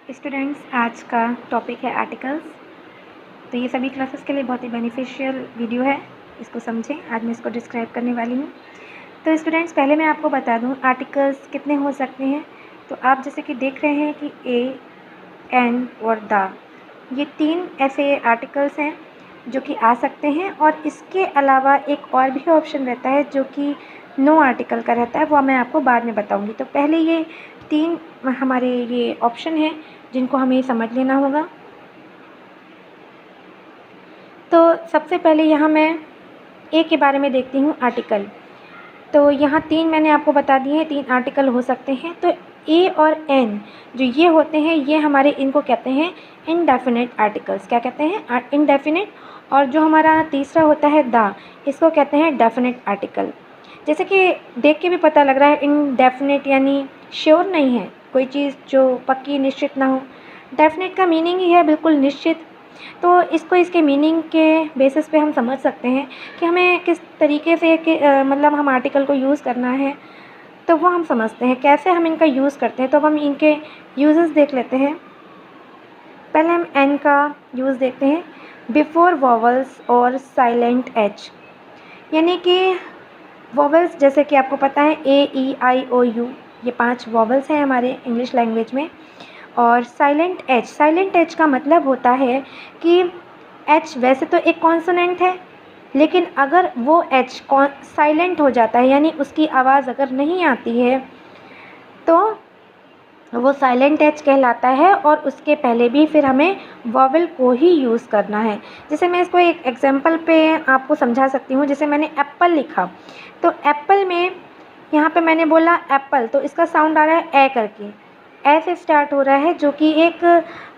Students, आज का topic है आर्टिकल्स। तो ये सभी क्लासेस के लिए बहुत ही बेनिफिशियल वीडियो है, इसको समझें। आज मैं इसको डिस्क्राइब करने वाली हूँ। तो स्टूडेंट्स, पहले मैं आपको बता दूँ आर्टिकल्स कितने हो सकते हैं। तो आप जैसे कि देख रहे हैं कि ए, एन और द, ये 3 ऐसे आर्टिकल्स हैं जो कि आ सकते हैं। और इसके अलावा एक और भी ऑप्शन रहता है जो कि नो आर्टिकल का रहता है, वो मैं आपको बाद में बताऊँगी। तो पहले ये 3 हमारे ये ऑप्शन हैं जिनको हमें समझ लेना होगा। तो सबसे पहले यहाँ मैं ए के बारे में देखती हूँ, आर्टिकल। तो यहाँ 3 मैंने आपको बता दिए हैं, 3 आर्टिकल हो सकते हैं। तो ए और एन जो ये होते हैं, ये हमारे इनको कहते हैं इनडेफिनेट आर्टिकल्स। क्या कहते हैं? इनडेफिनेट। और जो हमारा तीसरा होता है द, इसको कहते हैं डेफिनेट आर्टिकल। जैसे कि देख के भी पता लग रहा है, इनडेफिनेट यानी श्योर नहीं है, कोई चीज़ जो पक्की निश्चित ना हो। डेफिनेट का मीनिंग ही है बिल्कुल निश्चित। तो इसको इसके मीनिंग के बेसिस पे हम समझ सकते हैं कि हमें किस तरीके से मतलब हम आर्टिकल को यूज़ करना है, तो वो हम समझते हैं कैसे हम इनका यूज़ करते हैं। तो अब हम इनके यूजेस देख लेते हैं। पहले हम एन का यूज़ देखते हैं। बिफोर वॉवल्स और साइलेंट एच, यानी कि वॉवल्स जैसे कि आपको पता है ए, ई, आई, ओ, यू, ये 5 वॉवल्स हैं हमारे इंग्लिश लैंग्वेज में। और साइलेंट एच का मतलब होता है कि एच वैसे तो एक कॉन्सोनेंट है, लेकिन अगर वो एच साइलेंट हो जाता है, यानी उसकी आवाज़ अगर नहीं आती है, तो वो साइलेंट एच कहलाता है। और उसके पहले भी फिर हमें वॉवल को ही यूज़ करना है। जैसे मैं इसको एक एग्जांपल पे आपको समझा सकती हूँ। जैसे मैंने एप्पल लिखा, तो एप्पल में यहाँ पे मैंने बोला एप्पल, तो इसका साउंड आ रहा है ए करके, ए से स्टार्ट हो रहा है, जो कि एक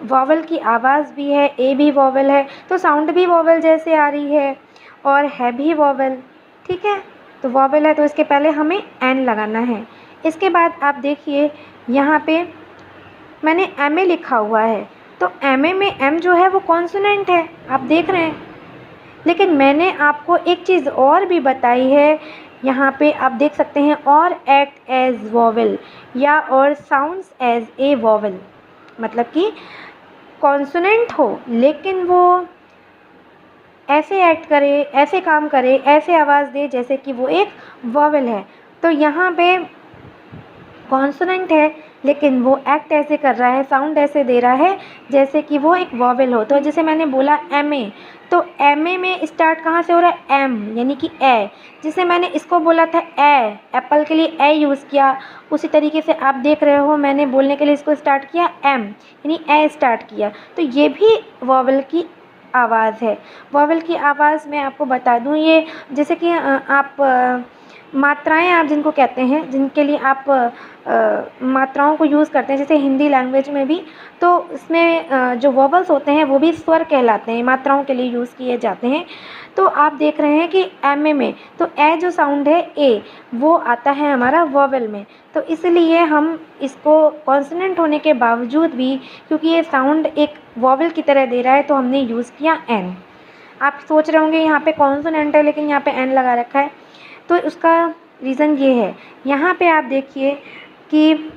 वॉवल की आवाज़ भी है, ए भी वॉवल है, तो साउंड भी वॉवल जैसे आ रही है और है भी वॉवल। ठीक है, तो वॉवल है तो इसके पहले हमें एन लगाना है। इसके बाद आप देखिए यहाँ पे मैंने एम ए लिखा हुआ है, तो एम ए में एम जो है वो कॉन्सोनेंट है, आप देख रहे हैं। लेकिन मैंने आपको एक चीज़ और भी बताई है, यहाँ पे आप देख सकते हैं, और एक्ट एज वॉवल या और साउंड्स एज ए वॉवल, मतलब कि कॉन्सोनेंट हो लेकिन वो ऐसे एक्ट करे, ऐसे काम करे, ऐसे आवाज़ दे जैसे कि वो एक वॉवल है। तो यहाँ पे कॉन्सोनेंट है लेकिन वो एक्ट ऐसे कर रहा है, साउंड ऐसे दे रहा है जैसे कि वो एक वॉवल हो। तो जैसे मैंने बोला एम ए, तो एम ए में स्टार्ट कहाँ से हो रहा है? एम, यानी कि ए। जिसे मैंने इसको बोला था ए, एप्पल के लिए ए यूज़ किया, उसी तरीके से आप देख रहे हो मैंने बोलने के लिए इसको स्टार्ट किया एम, यानी ए स्टार्ट किया। तो ये भी वॉवल की आवाज़ है। वॉवल की आवाज़ मैं आपको बता दूँ, ये जैसे कि आप मात्राएं आप जिनको कहते हैं, जिनके लिए आप मात्राओं को यूज़ करते हैं, जैसे हिंदी लैंग्वेज में भी, तो इसमें जो वॉवल्स होते हैं वो भी स्वर कहलाते हैं, मात्राओं के लिए यूज़ किए जाते हैं। तो आप देख रहे हैं कि एम ए में तो ए जो साउंड है ए, वो आता है हमारा वॉवल में। तो इसलिए हम इसको कॉन्सोनेंट होने के बावजूद भी, क्योंकि ये साउंड एक वॉवल की तरह दे रहा है, तो हमने यूज़ किया एन। आप सोच रहे होंगे यहाँ पे कॉन्सोनेंट है लेकिन यहाँ पे एन लगा रखा है, तो उसका रीज़न ये है। यहाँ पे आप देखिए कि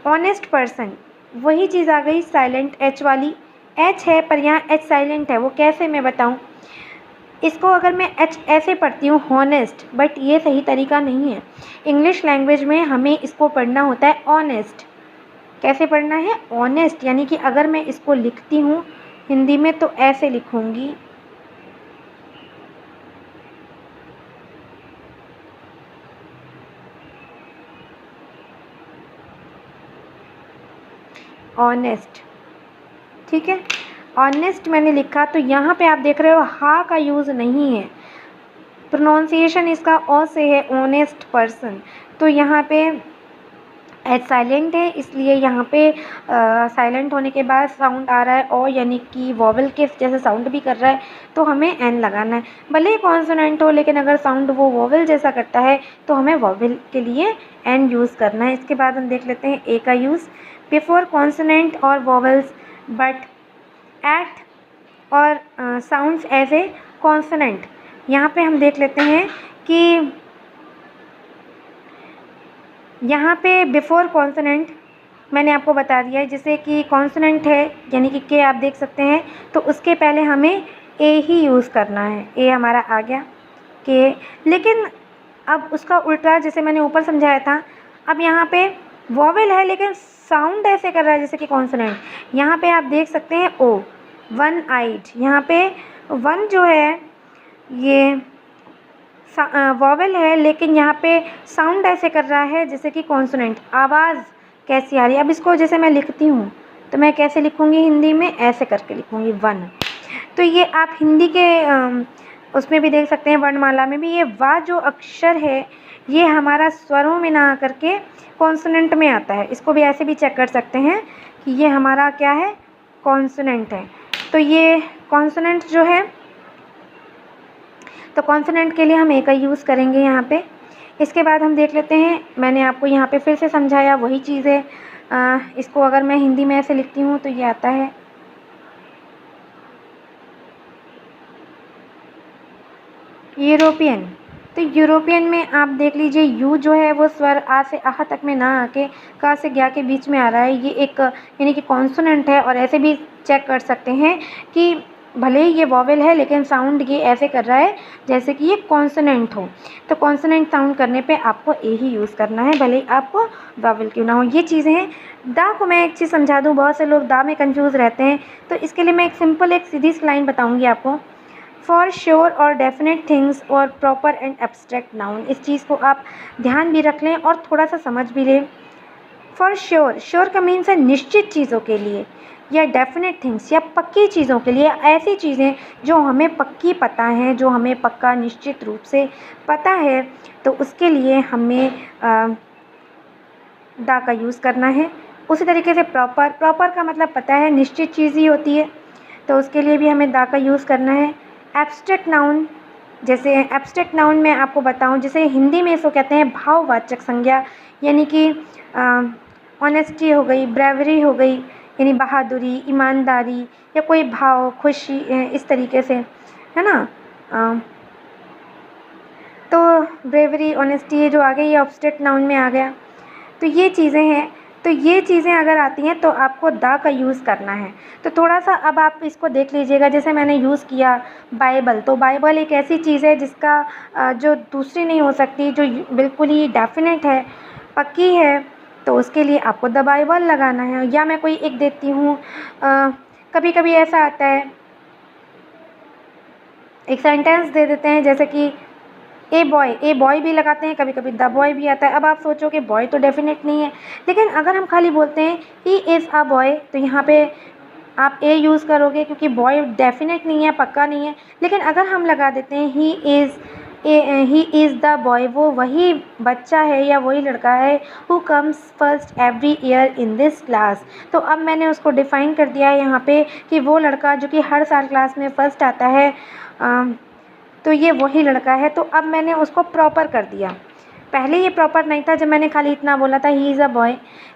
ऑनेस्ट पर्सन, वही चीज़ आ गई साइलेंट एच वाली। एच है पर यहाँ एच साइलेंट है, वो कैसे मैं बताऊँ। इसको अगर मैं एच ऐसे पढ़ती हूँ हॉनेस्ट, बट ये सही तरीका नहीं है। इंग्लिश लैंग्वेज में हमें इसको पढ़ना होता है ऑनेस्ट। कैसे पढ़ना है? ऑनेस्ट, यानी कि अगर मैं इसको लिखती हूँ हिंदी में तो ऐसे लिखूँगी, ऑनेस्ट। ठीक है, ऑनेस्ट मैंने लिखा, तो यहाँ पे आप देख रहे हो हा का यूज़ नहीं है, प्रोनाउंसिएशन इसका ओ से है, ऑनेस्ट पर्सन। तो यहाँ पे एच साइलेंट है, इसलिए यहाँ पे साइलेंट होने के बाद साउंड आ रहा है ओ, यानी कि वॉवल के जैसे साउंड भी कर रहा है, तो हमें एन लगाना है। भले ही कॉन्सोनेंट हो, लेकिन अगर साउंड वो वॉवल जैसा करता है तो हमें वॉवल के लिए एन यूज़ करना है। इसके बाद हम देख लेते हैं ए का यूज़। बिफोर कॉन्सोनेंट और वॉवल्स बट एक्ट और साउंड्स एज ए कॉन्सोनेंट। यहाँ पे हम देख लेते हैं कि यहाँ पे बिफोर कॉन्सोनेंट मैंने आपको बता दिया है। जैसे कि कॉन्सोनेंट है यानी कि के आप देख सकते हैं, तो उसके पहले हमें ए ही यूज़ करना है। ए हमारा आ गया के, लेकिन अब उसका उल्टा जैसे मैंने ऊपर समझाया था, अब यहाँ पे वॉवेल है लेकिन साउंड ऐसे कर रहा है जैसे कि कॉन्सोनेंट। यहाँ पे आप देख सकते हैं ओ, वन आइड, यहाँ पे वन जो है ये वॉवेल है लेकिन यहाँ पे साउंड ऐसे कर रहा है जैसे कि कॉन्सोनेंट। आवाज़ कैसी आ रही है, अब इसको जैसे मैं लिखती हूँ तो मैं कैसे लिखूँगी हिंदी में, ऐसे करके लिखूँगी वन। तो ये आप हिंदी के उसमें भी देख सकते हैं, वर्णमाला में भी ये वा जो अक्षर है ये हमारा स्वरों में ना आकर के कॉन्सोनेंट में आता है। इसको भी ऐसे भी चेक कर सकते हैं कि ये हमारा क्या है, कॉन्सोनेंट है। तो ये कॉन्सोनेंट जो है, तो कॉन्सोनेंट के लिए हम ए का यूज़ करेंगे यहाँ पे। इसके बाद हम देख लेते हैं, मैंने आपको यहाँ पे फिर से समझाया वही चीज़ है। इसको अगर मैं हिंदी में ऐसे लिखती हूँ तो ये आता है यूरोपियन। तो यूरोपियन में आप देख लीजिए यू जो है वो स्वर आ से आह तक में ना आके का से ग्या के बीच में आ रहा है। ये एक यानी कि कॉन्सोनेंट है। और ऐसे भी चेक कर सकते हैं कि भले ही ये वॉवेल है लेकिन साउंड ये ऐसे कर रहा है जैसे कि ये कॉन्सोनेंट हो। तो कॉन्सोनेंट साउंड करने पे आपको ए ही यूज़ करना है, भले ही आपको वॉवेल क्यों ना हो। ये चीज़ें हैं। दा को मैं एक चीज़ समझा दूँ, बहुत से लोग दा में कंफ्यूज रहते हैं, तो इसके लिए मैं एक सिंपल एक सीधी सी लाइन बताऊँगी आपको। फॉर श्योर और डेफिनेट थिंग्स और प्रॉपर एंड एब्स्ट्रैक्ट नाउन, इस चीज़ को आप ध्यान भी रख लें और थोड़ा सा समझ भी लें। फॉर श्योर, श्योर का मीन्स है निश्चित चीज़ों के लिए, या डेफिनेट थिंग्स या पक्की चीज़ों के लिए, ऐसी चीज़ें जो हमें पक्की पता हैं, जो हमें पक्का निश्चित रूप से पता है, तो उसके लिए हमें दा का यूज़ करना है। उसी तरीके से प्रॉपर, प्रॉपर का मतलब पता है निश्चित चीज़ ही होती है, तो उसके लिए भी हमें दा का यूज़ करना है। एब्स्ट्रैक्ट नाउन, जैसे एब्स्ट्रैक्ट नाउन में आपको बताऊं, जैसे हिंदी में इसको कहते हैं भाववाचक संज्ञा, यानी कि ऑनेस्टी हो गई, ब्रेवरी हो गई, यानी बहादुरी, ईमानदारी या कोई भाव, खुशी, इस तरीके से, है ना। तो ब्रेवरी, ऑनेस्टी ये जो आ गई ये एब्स्ट्रैक्ट नाउन में आ गया। तो ये चीज़ें हैं। तो ये चीज़ें अगर आती हैं तो आपको दा का यूज़ करना है। तो थोड़ा सा अब आप इसको देख लीजिएगा, जैसे मैंने यूज़ किया बाइबल, तो बाइबल एक ऐसी चीज़ है जिसका जो दूसरी नहीं हो सकती, जो बिल्कुल ही डेफिनेट है, पक्की है, तो उसके लिए आपको द बाइबल लगाना है। या मैं कोई एक देती हूँ, कभी कभी ऐसा आता है एक सेंटेंस दे देते हैं जैसे कि ए बॉय भी लगाते हैं, कभी कभी द बॉय भी आता है। अब आप सोचो कि बॉय तो डेफिनेट नहीं है, लेकिन अगर हम खाली बोलते हैं ही इज़ अ बॉय, तो यहाँ पे आप ए यूज़ करोगे क्योंकि बॉय डेफिनेट नहीं है, पक्का नहीं है। लेकिन अगर हम लगा देते हैं ही इज़ द बॉय, वो वही बच्चा है या वही लड़का है who comes first every year in this class, तो अब मैंने उसको डिफ़ाइन कर दिया है यहाँ पे कि वो लड़का जो कि हर साल क्लास में फ़र्स्ट आता है, तो ये वही लड़का है। तो अब मैंने उसको प्रॉपर कर दिया। पहले ये प्रॉपर नहीं था जब मैंने खाली इतना बोला था ही इज़ अ बॉय,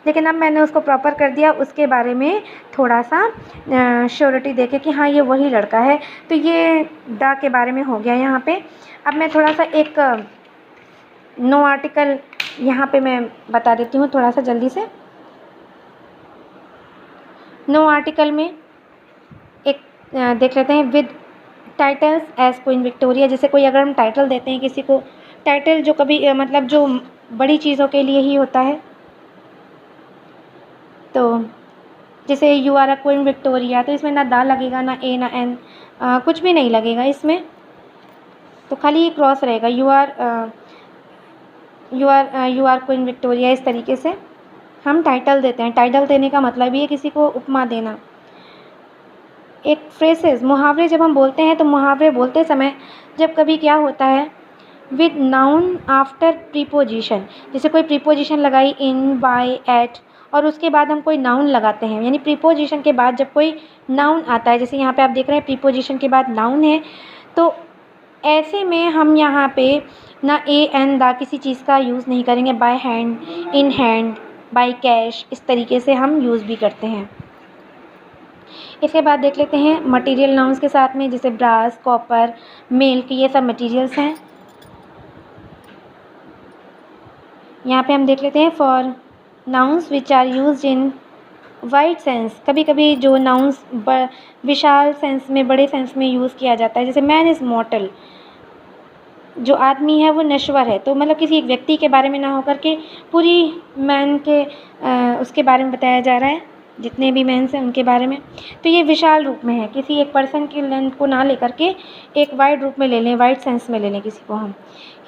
लेकिन अब मैंने उसको प्रॉपर कर दिया, उसके बारे में थोड़ा सा श्योरिटी देके कि हाँ ये वही लड़का है। तो ये द के बारे में हो गया यहाँ पे। अब मैं थोड़ा सा एक नो आर्टिकल यहाँ पे मैं बता देती हूँ थोड़ा सा जल्दी से। नो आर्टिकल में एक देख लेते हैं, with titles as Queen Victoria. जैसे कोई अगर हम टाइटल देते हैं किसी को, टाइटल जो कभी मतलब जो बड़ी चीज़ों के लिए ही होता है, तो जैसे you are a Queen Victoria, तो इसमें ना दा लगेगा, ना ए, ना एन, कुछ भी नहीं लगेगा इसमें, तो खाली क्रॉस रहेगा, यू आर क्वीन विक्टोरिया। इस तरीके से हम टाइटल देते हैं। टाइटल देने का मतलब ये किसी को उपमा देना। एक फ्रेसेस, मुहावरे जब हम बोलते हैं तो मुहावरे बोलते समय जब कभी क्या होता है, विद नाउन आफ्टर प्रीपोजिशन, जैसे कोई प्रीपोजिशन लगाई इन, बाय, एट, और उसके बाद हम कोई नाउन लगाते हैं, यानी प्रीपोजिशन के बाद जब कोई नाउन आता है, जैसे यहाँ पे आप देख रहे हैं प्रीपोजिशन के बाद नाउन है, तो ऐसे में हम यहाँ पे ना ए एन दा किसी चीज़ का यूज़ नहीं करेंगे। By hand, in hand, by cash, इस तरीके से हम यूज़ भी करते हैं। इसके बाद देख लेते हैं मटेरियल नाउन्स के साथ में, जैसे ब्रास, कॉपर, मिल्क, ये सब मटेरियल्स हैं। यहाँ पे हम देख लेते हैं for nouns which are used in wide sense, कभी कभी जो नाउन्स विशाल सेंस में, बड़े सेंस में यूज़ किया जाता है, जैसे मैन इज़ मॉर्टल, जो आदमी है वो नश्वर है, तो मतलब किसी एक व्यक्ति के बारे में ना होकर के पूरी मैन के उसके बारे में बताया जा रहा है, जितने भी मैन्स हैं उनके बारे में। तो ये विशाल रूप में है, किसी एक पर्सन की लेंथ को ना लेकर के एक वाइड रूप में ले लें, वाइड सेंस में ले लें किसी को हम।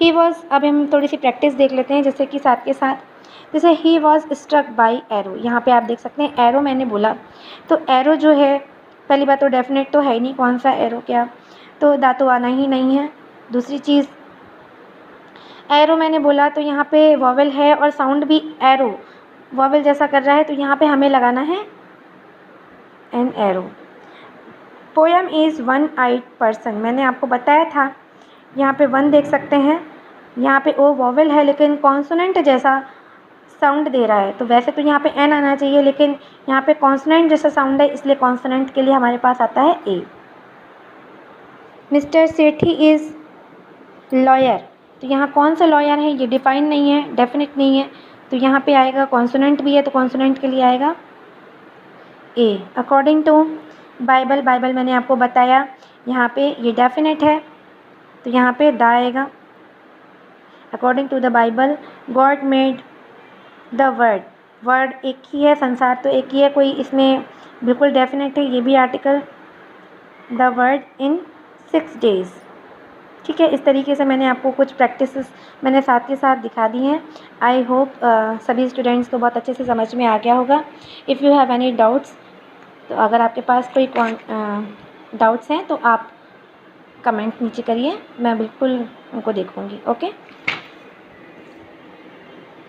ही वॉज, अब हम थोड़ी सी प्रैक्टिस देख लेते हैं जैसे कि साथ के साथ। जैसे he was struck by arrow, यहाँ पे आप देख सकते हैं एरो मैंने बोला, तो एरो जो है पहली बात तो डेफिनेट तो है ही नहीं, कौन सा एरो क्या, तो दा तो आना ही नहीं है। दूसरी चीज़ एरो मैंने बोला तो यहाँ पे वॉवेल है और साउंड भी एरो वॉवेल जैसा कर रहा है, तो यहाँ पे हमें लगाना है an arrow. Poem is one eyed person, मैंने आपको बताया था, यहाँ पे वन देख सकते हैं, यहाँ पे ओ वॉवेल है लेकिन कॉन्सोनेंट जैसा साउंड दे रहा है, तो वैसे तो यहाँ पे एन आना चाहिए लेकिन यहाँ पे कॉन्सोनेंट जैसा साउंड है, इसलिए कॉन्सोनेंट के लिए हमारे पास आता है ए। मिस्टर सेठी इज़ लॉयर, तो यहाँ कौन सा लॉयर है ये डिफाइन नहीं है, डेफिनेट नहीं है, तो यहाँ पे आएगा कॉन्सोनेंट भी है तो कॉन्सोनेंट के लिए आएगा ए। अकॉर्डिंग टू बाइबल, बाइबल मैंने आपको बताया यहाँ पे ये डेफिनेट है, तो यहाँ पे द आएगा। According to the Bible God made the word, word एक ही है, संसार तो एक ही है, कोई इसमें बिल्कुल डेफिनेट है, ये भी article, the word in 6 days। ठीक है, इस तरीके से मैंने आपको कुछ प्रैक्टिसेस मैंने साथ के साथ दिखा दी हैं। आई होप सभी स्टूडेंट्स को बहुत अच्छे से समझ में आ गया होगा। If you have any doubts, तो अगर आपके पास कोई डाउट्स हैं तो आप कमेंट नीचे करिए, मैं बिल्कुल उनको देखूँगी। ओके।